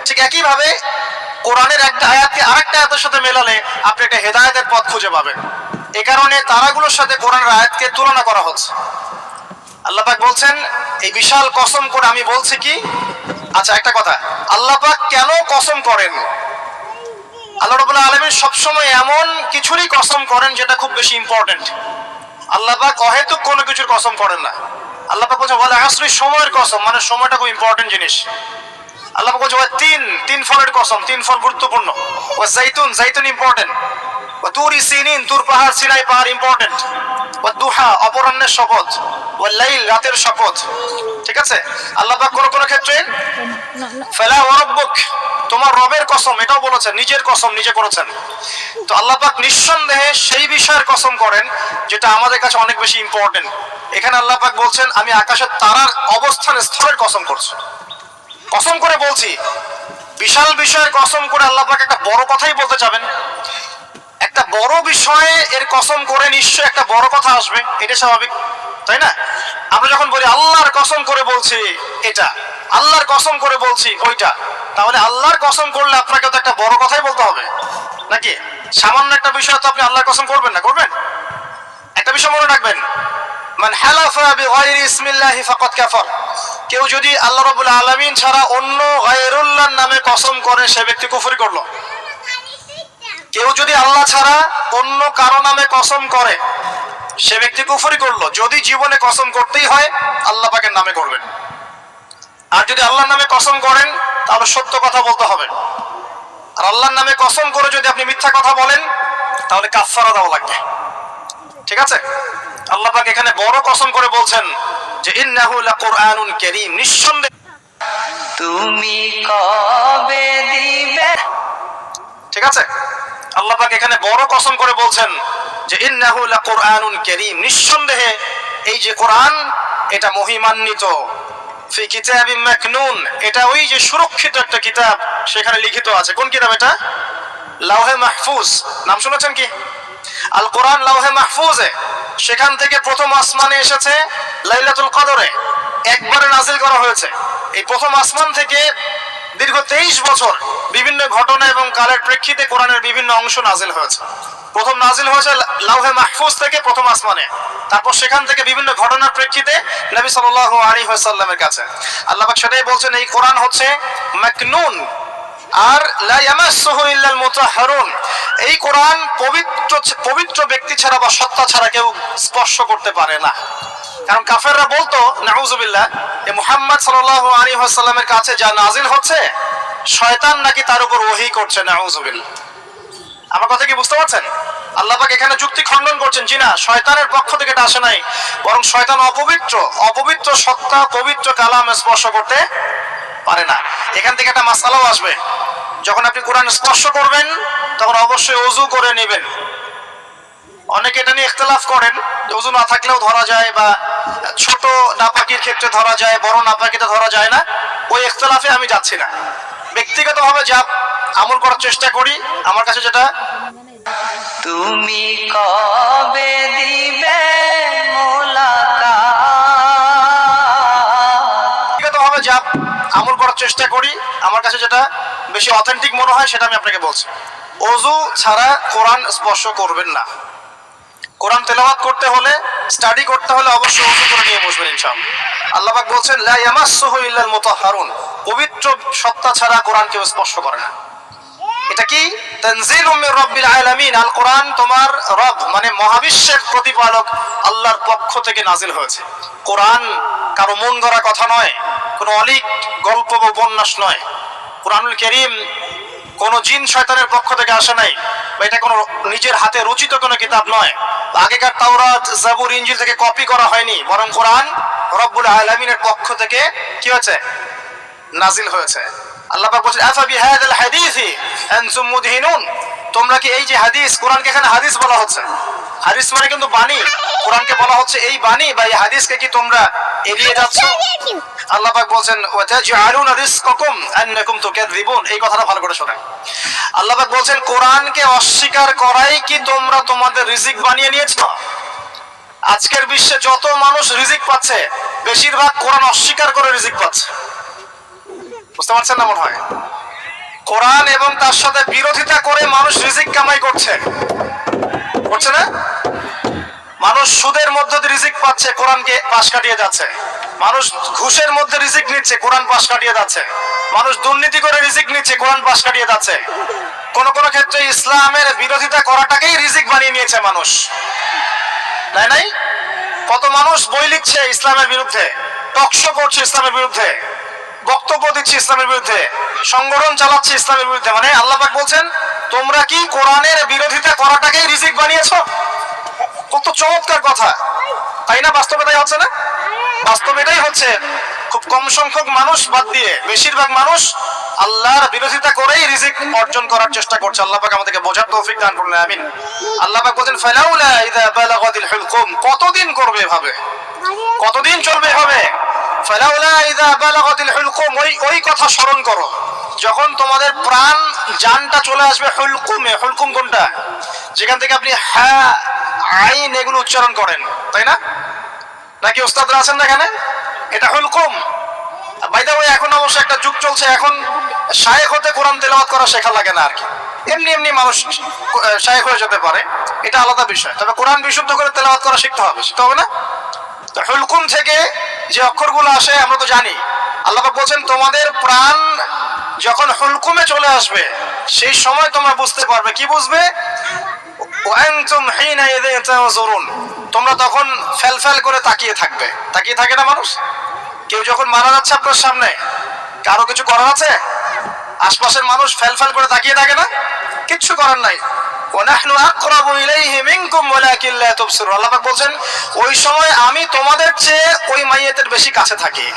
ঠিক একইভাবে কোরআনের একটা আয়াতকে আরেকটা আয়াতের সাথে মেলালে আপনি একটা হেদায়েতের পথ খুঁজে পাবেন। এই কারণে তারাগুলোর সাথে কোরআনের আয়াতকে তুলনা করা হচ্ছে। আল্লাহ পাক বলছেন এই বিশাল কসম করে আমি বলছি কি। আচ্ছা একটা কথা, আল্লাহ পাক কেন কসম করেন? আল্লাহ রাব্বুল আলামিন সবসময় এমন কিছুরই কসম করেন যেটা খুব বেশি ইম্পর্টেন্ট। আল্লাহ পাক অহেতুক কোনো কিছুর কসম করেন না। আল্লাহ পাক বলছে ওয়াল আসরি, সময়ের কসম, মানে সময়টা খুব ইম্পর্টেন্ট জিনিস। আল্লাহ পাক বলছে তিন ফলের কসম, তিন ফল গুরুত্বপূর্ণ। ওয়া জাইতুন, জাইতুন ইম্পর্টেন্ট। ওয়া তুরি সিনিন, তুর পাহাড়, সিনাই পাহাড় ইম্পর্টেন্ট। ওয়া দুহা, অপরাহ্নের শপথ। ওয়া লাইল, রাতের শপথ। ঠিক আছে? আল্লাহ পাক কোন ক্ষেত্রে ফালা ওয়া রাব্বুক, তোমার রবের কসম এটাও বলেছেন, নিজের কসম নিজে করেছেন। তো আল্লাহ পাক নিঃসন্দেহে সেই বিষয়ের কসম করেন যেটা আমাদের কাছে অনেক বেশি ইম্পর্টেন্ট। এখানে আল্লাহ পাক বলছেন আমি আকাশের তারার অবস্থান স্থলের কসম করছি, কসম করে বলছি। বিশাল বিষয়ের কসম করে আল্লাহ পাক একটা বড় কথাই বলতে চাবেন। একটা বড় বিষয়ে এর কসম করে নিশ্চয় একটা বড় কথা আসবে, এটা স্বাভাবিক, তাই না? আমরা যখন বলি আল্লাহর কসম করে বলছি এটা, আল্লাহর কসম করে বলছি ওইটা, তাহলে আল্লাহর কসম করলে আপনাকে তো একটা বড় কথাই বলতে হবে নাকি? সামান্য একটা বিষয় তো আপনি আল্লাহর কসম করবেন না, করবেন? একটা বিষয় মনে রাখবেন, মান হালাফা বিগাইরি ইসমিল্লাহি ফাকাদ কাফার, কেউ যদি আল্লাহ রাব্বুল আলামিন ছাড়া অন্য গায়রুল্লাহর নামে কসম করে সে ব্যক্তি কুফরি করলো। কেউ যদি আল্লাহ ছাড়া অন্য কারো নামে কসম করে সে ব্যক্তি কুফরি করলো। যদি জীবনে কসম করতেই হয় আল্লাহ পাকের নামে করবেন। আর যদি আল্লাহর নামে কসম করেন তাহলে সত্য কথা বলতে হবে। আর আল্লাহর নামে কসম করে যদি আপনি মিথ্যা কথা বলেন তাহলে কাফারা দেওয়া লাগবে। ঠিক আছে? আল্লাহ পাক এখানে বড় কসম করে বলছেন যে ইন্নাহু লাকুরআনুন কারীম, নিঃসন্দেহে
তুমি কবে দিবে।
ঠিক আছে? আল্লাহ পাক এখানে বড় কসম করে বলছেন যে ইন্নাহু লাকুরআনুন কারীম, নিঃসন্দেহে এই যে কোরআন এটা মহিমান্বিত। ফি কিতাবিম মাকনুন, এটা ওই যে সুরক্ষিত একটা কিতাব, সেখানে লিখিত আছে। কোন কিতাব এটা? লাওহে মাহফুজ। নাম শুনেছেন কি? আল কোরআন লাওহে মাহফুজে, সেখান থেকে প্রথম আসমানে এসেছে লাইলাতুল কদরে, একবারে নাজিল করা হয়েছে। এই প্রথম আসমান থেকে দীর্ঘ 23 বছর বিভিন্ন ঘটনা এবং কালের প্রেক্ষিতে কোরআনের বিভিন্ন অংশ নাজিল হয়েছে। প্রথম নাজিল হয়েছে লাওহে মাহফুজ থেকে প্রথম আসমানে, তারপর সেখান থেকে বিভিন্ন ঘটনার প্রেক্ষিতে নবী সাল্লাল্লাহু আলাইহি ওয়াসাল্লামের কাছে। আল্লাহ পাক সেটাই বলছেন এই কোরআন হচ্ছে মাকনুন, আর লা ইয়ামাসসুহু ইল্লাল মুতাহহারুন, এই কোরআন পবিত্র ব্যক্তি ছাড়া বা সত্তা ছাড়া কেউ স্পর্শ করতে পারে না। কারণ কাফেররা বলতো নাউজুবিল্লাহ যে মুহাম্মদ সাল্লাল্লাহু আলাইহি ওয়াসাল্লামের কাছে যা নাজিল হচ্ছে শয়তান নাকি তার উপর ওহী করছে, নাউজুবিল্লাহ। আমার কথা কি বুঝতে পারছেন? আল্লাহ পাক এখানে যুক্তি খণ্ডন করছেন, জি না, শয়তানের পক্ষ থেকে এটা আসে নাই, বরং শয়তান অপবিত্র সত্তা পবিত্র কালাম স্পর্শ করতে পারে না। এখান থেকে একটা মাসআলাও আসবে, যখন আপনি কোরআন স্পর্শ করবেন তখন অবশ্যই ওযু করে নেবেন। অনেকে এটা নিয়ে ইখতিলাফ করেন যে ওযু না থাকলেও ধরা যায়, বা ছোট নাপাকির ক্ষেত্রে ধরা যায়, বড় নাপাকিতে ধরা যায় না। ওই ইখতিলাফে আমি যাচ্ছি না। ব্যক্তিগতভাবে যা আমল করার চেষ্টা করি, আমার কাছে যেটা
তুমি কবে দিবে
ব্যক্তিগতভাবে যা আমল করার চেষ্টা করি, আমার কাছে যেটা বেশি অথেন্টিক মনে হয় সেটা আমি আপনাকে বলছি। ওযু ছাড়া কোরআন স্পর্শ করবেন না। কোরআন তেলাওয়াত করতে হলে, স্টাডি করতে হলে অবশ্যই ওযু করে নিয়ে বসবেন ইনশাআল্লাহ। আল্লাহ পাক বলছেন লা ইয়ামাসসুহু ইল্লাল মুতাহহারুন, পবিত্র সত্তা ছাড়া কোরআন কেউ স্পর্শ করে না। এটা কি? তানজিলুম মির রাব্বিল আলামিন, আল কোরআন তোমার রব মানে মহাবিশ্বের প্রতিপালক আল্লাহর পক্ষ থেকে নাজিল হয়েছে। কোরআন কারো মন গড়া কথা নয়, কোনো অলিক গল্প বা উপন্যাস নয়। কোরআনুল কারীম কোনো জিন শয়তানের পক্ষ থেকে আসে নাই, বা এটা কোনো নিজের হাতে রচিত কোনো কিতাব নয়। আগেকার তাওরাত, জাবুর, ইনজিল থেকে কপি করা হয়নি, বরং কোরআন রব্বুল আলামিনের পক্ষ থেকে কি হয়েছে? নাজিল হয়েছে। আল্লাহ পাক বলেন আফা বিহাদাল হাদিসি আনতুম মুদহিনুন, তোমরা কি এই যে হাদিস, কোরআনকে এখানে হাদিস বলা হচ্ছে, হাদিস মানে কিন্তু বাণী, কোরআনকে বলা হচ্ছে এই বাণী বা এই হাদিসকে কি তোমরা এড়িয়ে যাচ্ছ? আল্লাহ পাক বলেন ওয়া তাজআলুনা রিজকাকুম আন্নাকুম তুকাযযিবুন, এই কথাটা ভালো করে শোনেন। আল্লাহ পাক বলেন কোরআনকে অস্বীকার করাই কি তোমরা তোমাদের রিজিক বানিয়ে নিয়েছো? আজকের বিশ্বে যত মানুষ রিজিক পাচ্ছে বেশিরভাগ কোরআন অস্বীকার করে রিজিক পাচ্ছে। বুঝতে পারছেন না মনে হয়? কোরআন এবং তার সাথে বিরোধিতা করে মানুষ রিজিক কামাই করছে না? মানুষ সুদের মধ্যে দিয়ে রিজিক পাচ্ছে, কোরআনকে পাশ কাটিয়ে যাচ্ছে। মানুষ ঘুষের মধ্যে রিজিক নিচ্ছে, কোরআন পাশ কাটিয়ে যাচ্ছে। মানুষ দুর্নীতি করে রিজিক নিচ্ছে, কোরআন পাশ কাটিয়ে যাচ্ছে। কোন কোন ক্ষেত্রে ইসলামের বিরোধিতা করাটাকেই রিজিক বানিয়ে নিয়েছে মানুষ, নাই? কত মানুষ বই লিখছে ইসলামের বিরুদ্ধে, টকশো করছে ইসলামের বিরুদ্ধে, বক্তব্য দিচ্ছে ইসলামের বিরুদ্ধে, সংগঠন চালাচ্ছে ইসলামের বিরুদ্ধে। মানে আল্লাহ পাক বলছেন তোমরা কি কোরআনের বিরোধিতা করাটাকেই রিজিক বানিয়েছো? কত চমৎকার কথা, তাই না? বাস্তবে তাই হচ্ছে না? বাস্তবে এটাই হচ্ছে। খুব কম সংখ্যক মানুষ বাদ দিয়ে বেশিরভাগ মানুষ আল্লাহর বিরোধিতা করেই রিজিক অর্জন করার চেষ্টা করছে। আল্লাহ পাক আমাদেরকে বোঝার তৌফিক দান করুন, আমিন। আল্লাহ পাক বলেন ফালাউলা ইযা বালাগাতিল হুলকুম, কতদিন করবে এভাবে, কতদিন চলবে এভাবে? ফালাউলা ইযা বালাগাতিল হুলকুম, ওই কথা স্মরণ করো যখন তোমাদের প্রাণ জানটা চলে আসবে হুলকুমে। হুলকুম কোনটা? যেখান থেকে আপনি হা আইন এগুলো উচ্চারণ করেন, তাই না? নাকি ওস্তাদরা আছেন না এখানে? এটা হুলকুম। বাই দ্য ওয়ে, এখন অবশ্য একটা যুগ চলছে, এখন শায়েখ হতে কোরআন তেলাওয়াত করা শেখা লাগে না আর কি। এমনি মানুষ শায়েখ হয়ে যেতে পারে, এটা আলাদা বিষয়। তবে কোরআন বিশুদ্ধ করে তেলাওয়াত করা শিখতে হবে না? তো হুলকুম থেকে যে অক্ষরগুলো আসে আমরা তো জানি। আল্লাহ পাক বলছেন তোমাদের প্রাণ যখন হুলকুমে চলে আসবে সেই সময় তোমরা বুঝতে পারবে। কি বুঝবে? ওয়ানতুম হিনাইযিন তানজুরুন, তোমরা তখন ফেলফেল করে তাকিয়ে থাকবে। তাকিয়ে থাকে না মানুষ? কেউ যখন মারা যাচ্ছে আপনার সামনে, কারো কিছু করার আছে? আশপাশের মানুষ ফেলফেল করে তাকিয়ে থাকে না? কিচ্ছু করার নাই। ওয়ানাহনু আকরাবু ইলাইহি মিনকুম ওয়ালাকিন লা তুবসিরুন, আল্লাহ পাক বলেন ওই সময় আমি তোমাদের চেয়ে ওই মাইয়াতের বেশি কাছে থাকি।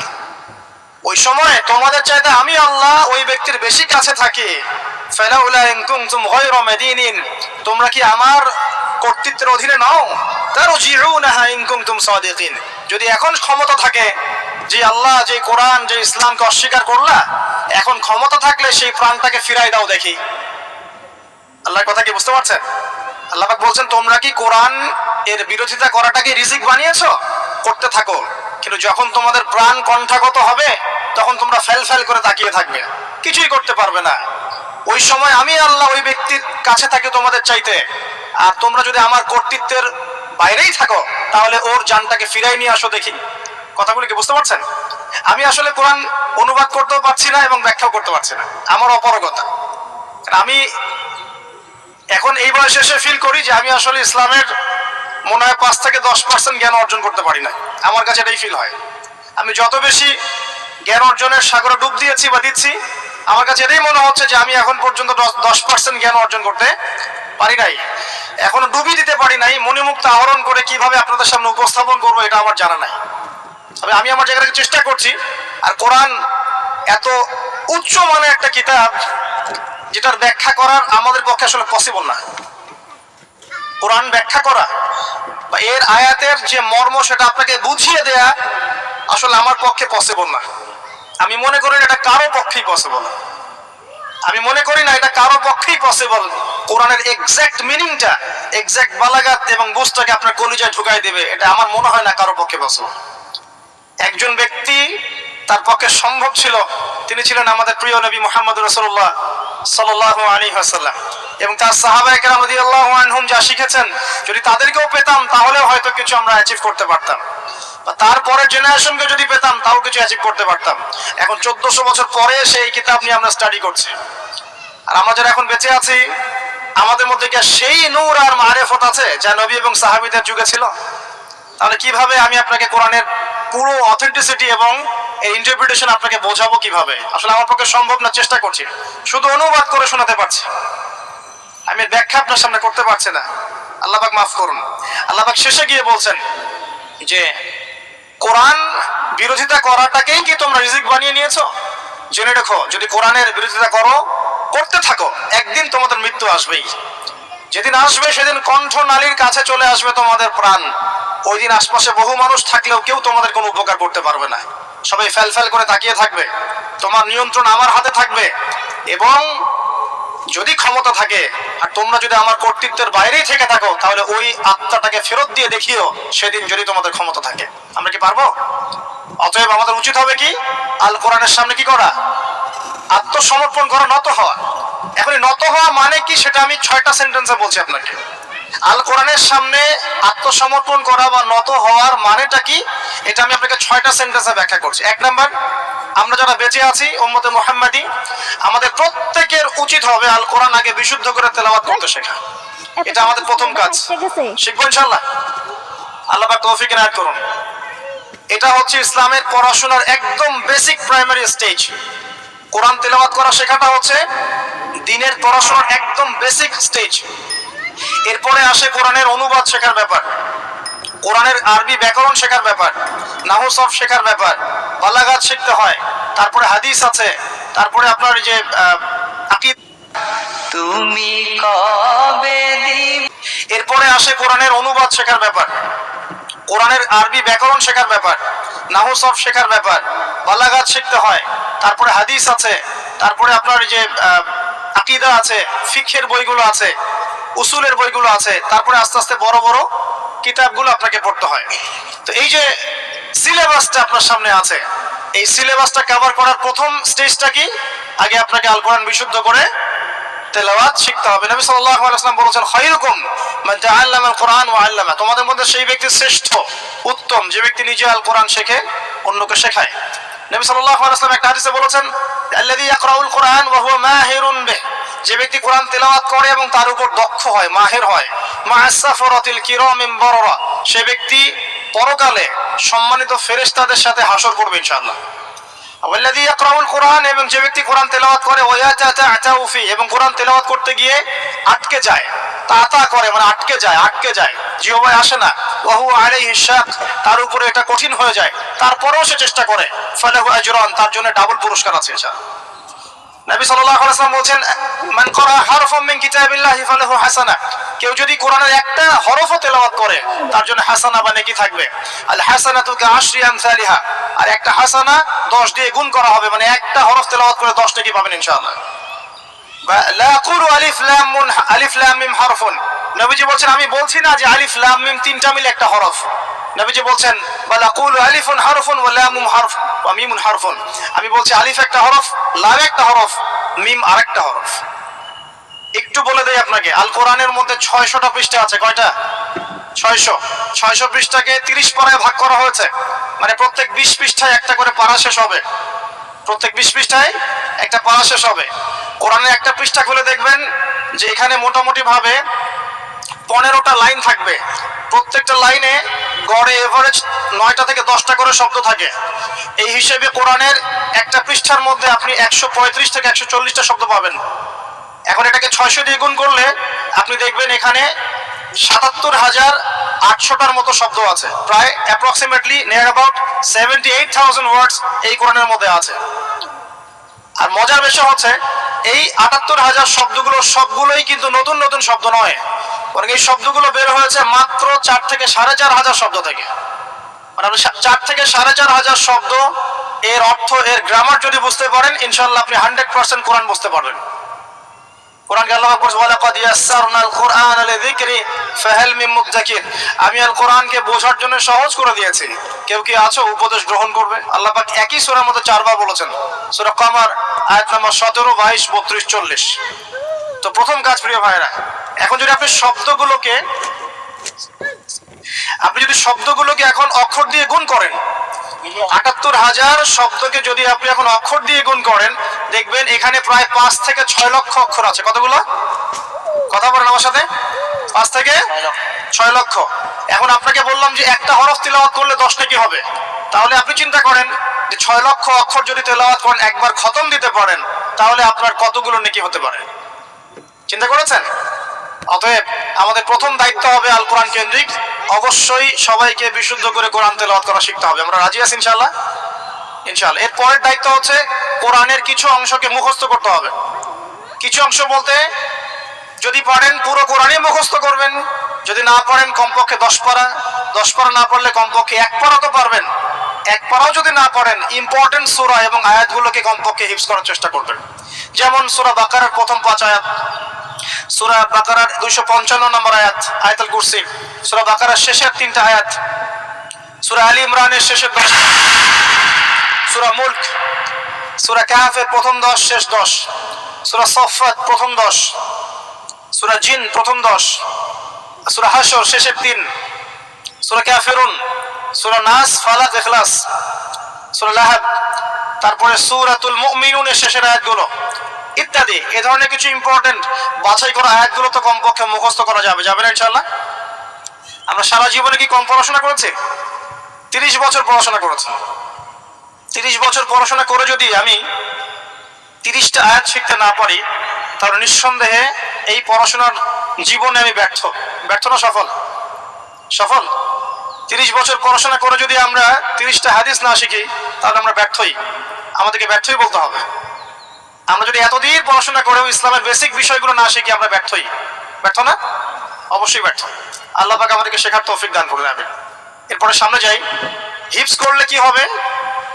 ওই সময় তোমাদের চাইতে আমি আল্লাহ ওই ব্যক্তির বেশি কাছে থাকি। ফালাউলা ইন কুনতুম গায়রা মাদিনিন, তোমরা কি আমার কর্তৃত্বের অধীনে নাও? তারজিউনাহা ইন কুনতুম সাদিকিন, যদি এখন ক্ষমতা থাকে, যে আল্লাহ যে কোরআন যে ইসলামকে অস্বীকার করলা, এখন ক্ষমতা থাকলে সেই প্রাণটাকে ফিরাই দাও দেখি। আল্লাহর কথা কি বুঝতে পারছেন? আল্লাহ পাক বলছেন তোমরা কি কোরআন এর বিরোধিতা করাটাকে রিজিক বানিয়েছো? করতে থাকো, কিন্তু যখন তোমাদের প্রাণ কণ্ঠাগত হবে তখন তোমরা ফেল করে তাকিয়ে থাকবে, কিছুই করতে পারবে না। ওই সময় আমি আল্লাহ ওই ব্যক্তির কাছে থাকি তোমাদের চাইতে। আর তোমরা যদি আমার কর্তৃত্বের বাইরেই থাকো তাহলে ওর জানটাকে ফিরাই নিয়ে আসো দেখি। কথাগুলো কি বুঝতে পারছেন? আমি আসলে কোরআন অনুবাদ করতেও পারছি না এবং ব্যাখ্যাও করতে পারছি না, আমার অপারগতা। আমি এখন এই বয়সে এসে ফিল করি যে আমি আসলে ইসলামের মনে হয় 5 থেকে 10% জ্ঞান অর্জন করতে পারি না। আমার কাছে এটাই ফিল হয়। আমি যত বেশি জ্ঞান অর্জনের সাগরে ডুব দিয়েছি বা দিচ্ছি, আমার কাছে এটাই মনে হচ্ছে যে আমি এখন পর্যন্ত 10% জ্ঞান অর্জন করতে পারি নাই, এখনো ডুবি দিতে পারি নাই। মণিমুক্ত আহরণ করে কিভাবে আপনাদের সামনে উপস্থাপন করবো এটা আমার জানা নাই। তবে আমি আমার জায়গা থেকে চেষ্টা করছি। আর কোরআন এত উচ্চ মানের একটা কিতাব, যেটার ব্যাখ্যা করার আমাদের পক্ষে আসলে পসিবল না। কোরআন ব্যাখ্যা করা বা এর আয়াতের যে মর্ম সেটা আপনাকে বুঝিয়ে দেয়া আসলে আমার পক্ষে পসিবল না। আমি মনে করি না এটা কারো পক্ষেই পসিবল। আমি মনে করি না এটা কারো পক্ষেই পসিবল। কোরআনের এক্সাক্ট মিনিংটা, এক্সাক্ট বালাগাত এবং বুঝটাকে আপনার কলিজায় ঢুকাই দেবে, এটা আমার মনে হয় না কারো পক্ষে পসিবল। একজন ব্যক্তি তার পক্ষে সম্ভব ছিল, তিনি ছিলেন আমাদের প্রিয় নবী মুহাম্মদ রাসূলুল্লাহ সাল্লাল্লাহু আলাইহি ওয়াসাল্লাম এবং তার সাহাবায়ে কেরাম রাদিয়াল্লাহু আনহুম যা শিখেছেন, যদি তাদেরকেও পেতাম তাহলে হয়তো কিছু আমরা অ্যাচিভ করতে পারতাম, বা তারপরের জেনারেশনকে যদি পেতাম তাও কিছু অ্যাচিভ করতে পারতাম। এখন 1400 বছর পরে সেই কিতাব নিয়ে আমরা স্টাডি করছি। আর আমরা যারা এখন বেঁচে আছি, আমাদের মধ্যে কি সেই নূর আর মারিফত আছে যা নবী এবং সাহাবীদের যুগে ছিল? তাহলে কিভাবে আমি আপনাকে কোরআনের পুরো অথেন্টিসিটি এবং এর ইন্টারপ্রিটেশন আপনাকে বোঝাবো কিভাবে? আসলে আমার পক্ষে সম্ভব না, চেষ্টা করছি, শুধু অনুবাদ করে শোনাতে পারছি, আমি ব্যাখ্যা আপনার সামনে করতে পারছি না। আল্লাহ পাক মাফ করুন। আল্লাহ পাক শেষে গিয়ে বলছেন যে কোরআন বিরোধিতা করাটাকেই কি তোমরা রিজিক বানিয়ে নিয়েছো? জেনে রেখো, যদি কোরআনের বিরোধিতা করতে থাকো, একদিন তোমাদের মৃত্যু আসবেই। যেদিন আসবে সেদিন কণ্ঠনালীর কাছে চলে আসবে তোমাদের প্রাণ। ওই দিন আশপাশে বহু মানুষ থাকলেও কেউ তোমাদের কোনো উপকার করতে পারবে না। সবাই ফেল ফেল করে তাকিয়ে থাকবে। তোমার নিয়ন্ত্রণ আমার হাতে থাকবে, এবং যদি ক্ষমতা থাকে আর তোমরা যদি আমার কর্তৃত্বের বাইরেই থেকে থাকো, তাহলে ওই আত্মাটাকে ফেরত দিয়ে দেখিও সেদিন, যদি তোমাদের ক্ষমতা থাকে। আমরা কি পারবো? অতএব আমাদের উচিত হবে কি, আল কোরআনের সামনে কি করা? আত্মসমর্পণ করা, নত হওয়া। এখন নত হওয়া মানে কি সেটা আমি 6টা সেন্টেন্সে বলছি আপনাকে। আল কোরআনের সামনে আত্মসমর্পণ করা বা নত হওয়ার মানেটা কি, এটা আমি আপনাকে 6টা সেন্টেন্সে ব্যাখ্যা করছি। 1 নাম্বার, আমরা যারা বেঁচে আছি উম্মতে মুহাম্মাদি, আমাদের প্রত্যেকের উচিত হবে আল কোরআন আগে বিশুদ্ধ করে তেলাওয়াত করতে শেখা। এটা আমাদের প্রথম কাজ। শিখবো ইনশাআল্লাহ। আল্লাহ পাক তৌফিক এনায়েত করুন। এটা হচ্ছে ইসলামের পড়াশোনার একদম বেসিক প্রাইমারি স্টেজ। কোরআন তেলাওয়াত করা শেখাটা হচ্ছে দ্বীনের পড়াশোনার একদম বেসিক স্টেজ। এরপরে আসে কোরআনের অনুবাদ শেখার ব্যাপার, কোরআনের আরবি ব্যাকরণ শেখার ব্যাপার, নাহু সরফ শেখার ব্যাপার, বালাগাত শিখতে হয়, তারপরে হাদিস আছে, তারপরে আপনার যে আকীদা,
তুমি কবে দিবে।
এরপরে আসে কোরআনের অনুবাদ শেখার ব্যাপার, কোরআনের আরবি ব্যাকরণ শেখার ব্যাপার, নাহু সরফ শেখার ব্যাপার, বালাগাত শিখতে হয়, তারপরে হাদিস আছে, তারপরে আপনার যে আকীদা আছে, ফিকহের বইগুলো আছে, উসুলের বইগুলো আছে, তারপরে আস্তে আস্তে বড় বড় কিতাবগুলো আপনাকে পড়তে হয়। তো এই যে সিলেবাসটা আপনার সামনে আছে, এই সিলেবাসটা কভার করার প্রথম স্টেজটা কি, আগে আপনাকে আল কোরআন বিশুদ্ধ করে তেলাওয়াত শিখতে হবে। নবী সাল্লাল্লাহু আলাইহি ওয়াসাল্লাম বলেছেন, খায়রুকুম মান তাআল্লামাল কোরআন ওয়া আল্লামা, তোমাদের মধ্যে সেই ব্যক্তি শ্রেষ্ঠ, উত্তম, যে ব্যক্তি নিজে আল কোরআন শেখে অন্যকে শেখায়। নবী সাল্লাল্লাহু আলাইহি ওয়াসাল্লাম একটা হাদিসে বলেছেন, আল্লাযী ইয়াকরাউল কোরআন ওয়া হুয়া মাহিরুন বিহি, যে ব্যক্তি কোরআন তেলাওয়াত করে এবং তার উপর দক্ষ হয়, মাহির হয়, মা'আস সাফরাতিল কিরামিন বাররা, সে ব্যক্তি পরকালে সম্মানিত ফেরেশতাদের সাথে হাসর করবে ইনশাআল্লাহ। ওয়াল্লাযী ইয়াকরাউল কোরআন, এবং যে ব্যক্তি কোরআন তেলাওয়াত করে, ওয়া ইয়াতাতাউ ফি, এবং কোরআন তেলাওয়াত করতে গিয়ে আটকে যায়, তাতা করে মানে আটকে যায়, জিহ্বায় আসে না, ওয়া হুয়া আলাইহি শাক, তার উপরে এটা কঠিন হয়ে যায়, তারপরেও সে চেষ্টা করে, ফালাহু আজরান, তার জন্য ডাবল পুরস্কার আছে ইনশাআল্লাহ। নবী সাল্লাল্লাহু আলাইহি ওয়াসাল্লাম বলেন, মান ক্বারা হারফাম মিন কিতাবিল্লাহি ফালাহু হাসানা, কেউ যদি কোরআনের একটা হরফও তেলাওয়াত করে তার জন্য হাসানা বা নেকি থাকবে। আল হাসানাতু কাআশরি আমসালিহা, আর একটা হাসানা 10 দিয়ে গুণ করা হবে, মানে একটা হরফ তেলাওয়াত করে 10 নেকি পাবেন ইনশাআল্লাহ। লা আকুলু আলিফ লাম মিম হারফুন, নবীজি বলেন, আমি বলছি না যে আলিফ লাম মিম তিনটা মিলে একটা হরফ। নবীজি বলেন, বাল আকুলু আলিফুন হারফুন ওয়া লামুন হারফ ওয়া মিমুন হারফুন, আমি বলছি আলিফ একটা হরফ, লাম একটা হরফ, মিম আরেকটা হরফ। একটু বলে দেই আপনাকে, আল কোরআনের মধ্যে 600টা পৃষ্ঠা আছে। কয়টা? 600 পৃষ্ঠাকে 30 পারায় ভাগ করা হয়েছে, মানে প্রত্যেক 20 পৃষ্ঠায় একটা করে পারা শেষ হবে, প্রত্যেক 20 পৃষ্ঠায় একটা পারা শেষ হবে। কোরআনের একটা পৃষ্ঠা খুলে দেখবেন যে এখানে মোটামুটি ভাবে 15টা লাইন থাকবে, প্রত্যেকটা লাইনে গড়ে এভারেজ 9টা থেকে 10টা করে শব্দ থাকে। এই হিসেবে কোরআনের একটা পৃষ্ঠার মধ্যে আপনি 135 থেকে 140টা শব্দ পাবেন। এখন এটাকে 600 দিয়ে গুণ করলে আপনি দেখবেন এখানে 77,800টার মতো শব্দ আছে। প্রায় অ্যাপ্রক্সিমেটলি নিয়ার অ্যাবাউট 78,000 ওয়ার্ডস এই কোরআনের মধ্যে আছে। আর মজার বিষয় হচ্ছে এই 78,000 শব্দগুলো সবগুলোই কিন্তু নতুন নতুন শব্দ নয়, বরং এই শব্দগুলো বের হয়েছে মাত্র 4 থেকে 4,500 শব্দ থেকে। মানে আপনি 4 থেকে 4,500 শব্দ, এর অর্থ, এর গ্রামার যদি বুঝতে পারেন, ইনশাআল্লাহ আপনি 100% কোরআন বুঝতে পারবেন। কোরআনকে আল্লাহ পাক বলেন, ওয়ালাকাদ ইয়াসসারনাল কুরআনা লিযিকরি ফাহাল মিন মুদ্দাকির। আমি আল কোরআনকে বোঝার জন্য সহজ করে দিয়েছি, কেউ কি আছো উপদেশ গ্রহণ করবে? আল্লাহ পাক একই সূরার মধ্যে 4বার বলেছেন। সূরা কমার আয়াত নম্বর 17, 22, 32, 40। তো প্রথম কাজ প্রিয় ভাইরা, এখন যদি আপনি শব্দগুলোকে এখন অক্ষর দিয়ে গুণ করেন, 78,000 শব্দকে যদি আপনি এখন অক্ষর দিয়ে গুণ করেন, দেখবেন এখানে প্রায় 5 থেকে 6 লক্ষ অক্ষর আছে। কতগুলো? কথা বলেন আমার সাথে। 5 থেকে 6 লক্ষ। এখন আপনাকে বললাম যে একটা হরফ তিলাওয়াত করলে 10 নেকি হবে। তাহলে আপনি চিন্তা করেন যে 6 লক্ষ অক্ষর যদি তেলাওয়াত করেন, একবার খতম দিতে পারেন, তাহলে আপনার কতগুলো নেকি হতে পারে? চিন্তা করেছেন? অতএব আমাদের প্রথম দায়িত্ব হবে আল কোরআন কেন্দ্রিক। অবশ্যই সবাইকে বিশুদ্ধ করে কোরআন তেলাওয়াত করা শিখতে হবে। আমরা রাজি আছি ইনশাআল্লাহ? ইনশাআল্লাহ। এর পরের দায়িত্ব হচ্ছে কোরআনের কিছু অংশকে মুখস্থ করতে হবে। কিছু অংশ বলতে, যদি পারেন পুরো কোরআনই মুখস্থ করবেন, যদি না পারেন কমপক্ষে 10 পারা, 10 পারা না পারলে কমপক্ষে 1 পারা তো পারবেন। 1 পারাও যদি না পারেন, ইম্পর্টেন্ট সূরা এবং আয়াতগুলোকে কমপক্ষে হিফজ করার চেষ্টা করবেন। যেমন সূরা বাকারার প্রথম 5 আয়াত, সূরা বাকারার 255 নম্বর আয়াত আয়াতুল কুরসি, সূরা বাকারার শেষের 3টা আয়াত, সূরা আলী ইমরানের শেষের 10, সূরা মুলক, সূরা কাহফের প্রথম 10 শেষ 10, সূরা সফফাত প্রথম 10, সূরা জিন প্রথম 10, সূরা হাশর শেষের 3, সূরা কাফিরুন, সূরা নাস, ফালাক, ইখলাস, সূরা লাহাব, তারপরে সূরাতুল মুমিনুনের শেষের আয়াতগুলো ইত্যাদি। এই ধরনের কিছু ইম্পর্টেন্ট বাছাই করা আয়াতগুলো তো কমপক্ষে মুখস্থ করা যাবে না ইনশাআল্লাহ? আমরা সারা জীবনে কি কম পড়াশোনা করেছি? 30 বছর পড়াশোনা করেছি। 30 বছর পড়াশোনা করে যদি আমি 30টা আয়াত শিখতে না পারি, তাহলে নিঃসন্দেহে এই পড়াশোনার জীবনে আমি ব্যর্থ না সফল? 30 বছর পড়াশোনা করে যদি আমরা 30টা হাদিস না শিখি, তাহলে আমরা ব্যর্থই। আমাদেরকে ব্যর্থই বলতে হবে। আমরা যদি এতদিন পড়াশোনা করেও ইসলামের বেসিক বিষয়গুলো না শিখি, আমরা ব্যর্থ না? অবশ্যই ব্যর্থ। আল্লাহ পাক আমাদেরকে শেখার তৌফিক দান করুন। আমিন। এরপরে সামনে যাই। হিফজ করলে কি হবে?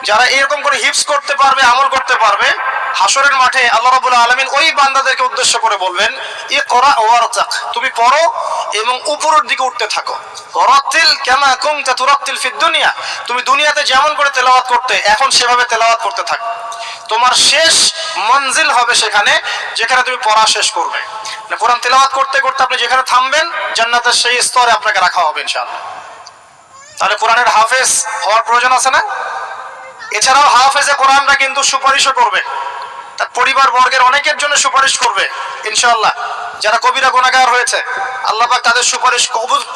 যারা এরকম করে হিফজ করতে পারবে, আমল করতে পারবে, হাসরের মাঠে আল্লাহ রাব্বুল আলামিন ওই বান্দাদেরকে উদ্দেশ্য করে বলবেন, ইকরা ওয়ারতাক, তুমি পড়ো এবং উপরের দিকে উঠতে থাকো। ওয়ারাতিল কামা কুনতা তুরাতিল ফিদ দুনিয়া, তুমি দুনিয়াতে যেমন করে তেলাওয়াত করতে, এখন সেভাবে তেলাওয়াত করতে থাকো। তোমার শেষ মঞ্জিল হবে সেখানে, যেখানে তুমি পড়া শেষ করবে। কোরআন তেলাওয়াত করতে করতে আপনি যেখানে থামবেন, জান্নাতের সেই স্তরে আপনাকে রাখা হবে ইনশাআল্লাহ। তাহলে কোরআনের হাফেজ হওয়ার প্রয়োজন আছে না? এছাড়াও হাফেজে কোরআনরা কিন্তু সুপারিশও করবে, তার পরিবার বর্গের অনেকের জন্য সুপারিশ করবে ইনশাআল্লাহ। যারা কবিরা গুনাহগার হয়েছে, আল্লাহ পাক তাদের সুপারিশ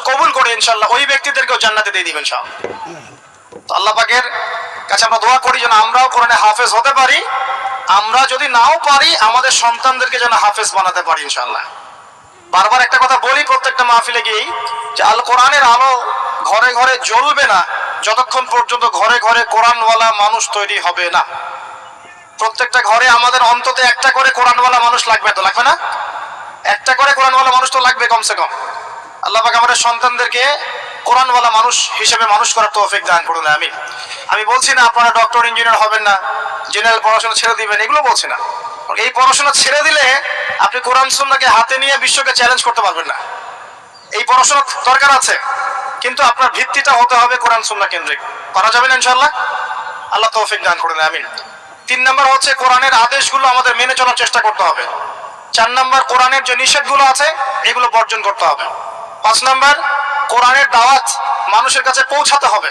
কবুল করে ইনশাআল্লাহ ওই ব্যক্তিদেরকেও জান্নাতে দিয়ে দিবেন ইনশাআল্লাহ। তো আল্লাহ পাকের কাছে আমরা দোয়া করি যেন আমরাও কোরআনে হাফেজ হতে পারি। আমরা যদি নাও পারি, আমাদের সন্তানদেরকে যেন হাফেজ বানাতে পারি ইনশাআল্লাহ। বারবার একটা কথা বলি প্রত্যেকটা মাহফিলে গিয়েই, যে আল কোরআনের আলো ঘরে ঘরে জ্বলবে না যতক্ষণ পর্যন্ত ঘরে ঘরে কোরআনওয়ালা মানুষ তৈরি হবে না। প্রত্যেকটা ঘরে আমাদের অন্তত একটা করে কোরআনওয়ালা মানুষ লাগবে, তো লাগবে না? একটা করে কোরআনওয়ালা মানুষ তো লাগবে কমসে কম। আল্লাহ পাক আমাদের সন্তানদেরকে কোরআনওয়ালা মানুষ হিসেবে মানুষ করার তৌফিক দান করুন। আমি বলছি না আপনারা ডক্টর ইঞ্জিনিয়ার হবেন না, জেনারেল পড়াশোনা ছেড়ে দিবেন, এগুলো বলছি না। এই পড়াশোনা ছেড়ে দিলে আপনি কোরআন সুন্নাহকে হাতে নিয়ে বিশ্বকে চ্যালেঞ্জ করতে পারবেন না। এই পড়াশোনা দরকার আছে, কিন্তু আপনার ভিত্তিটা হতে হবে কোরআন সুন্নাহ কেন্দ্রিক। পারা যাবে না ইনশাআল্লাহ? আল্লাহ তৌফিক দান করুন। আমিন। 3 নম্বর হচ্ছে কোরআনের আদেশগুলো আমাদের মেনে চলার চেষ্টা করতে হবে। 4 নম্বর কোরআনের যে নিষেধগুলো আছে এগুলো বর্জন করতে হবে। 5 নম্বর কোরআনের দাওয়াত মানুষের কাছে পৌঁছাতে হবে।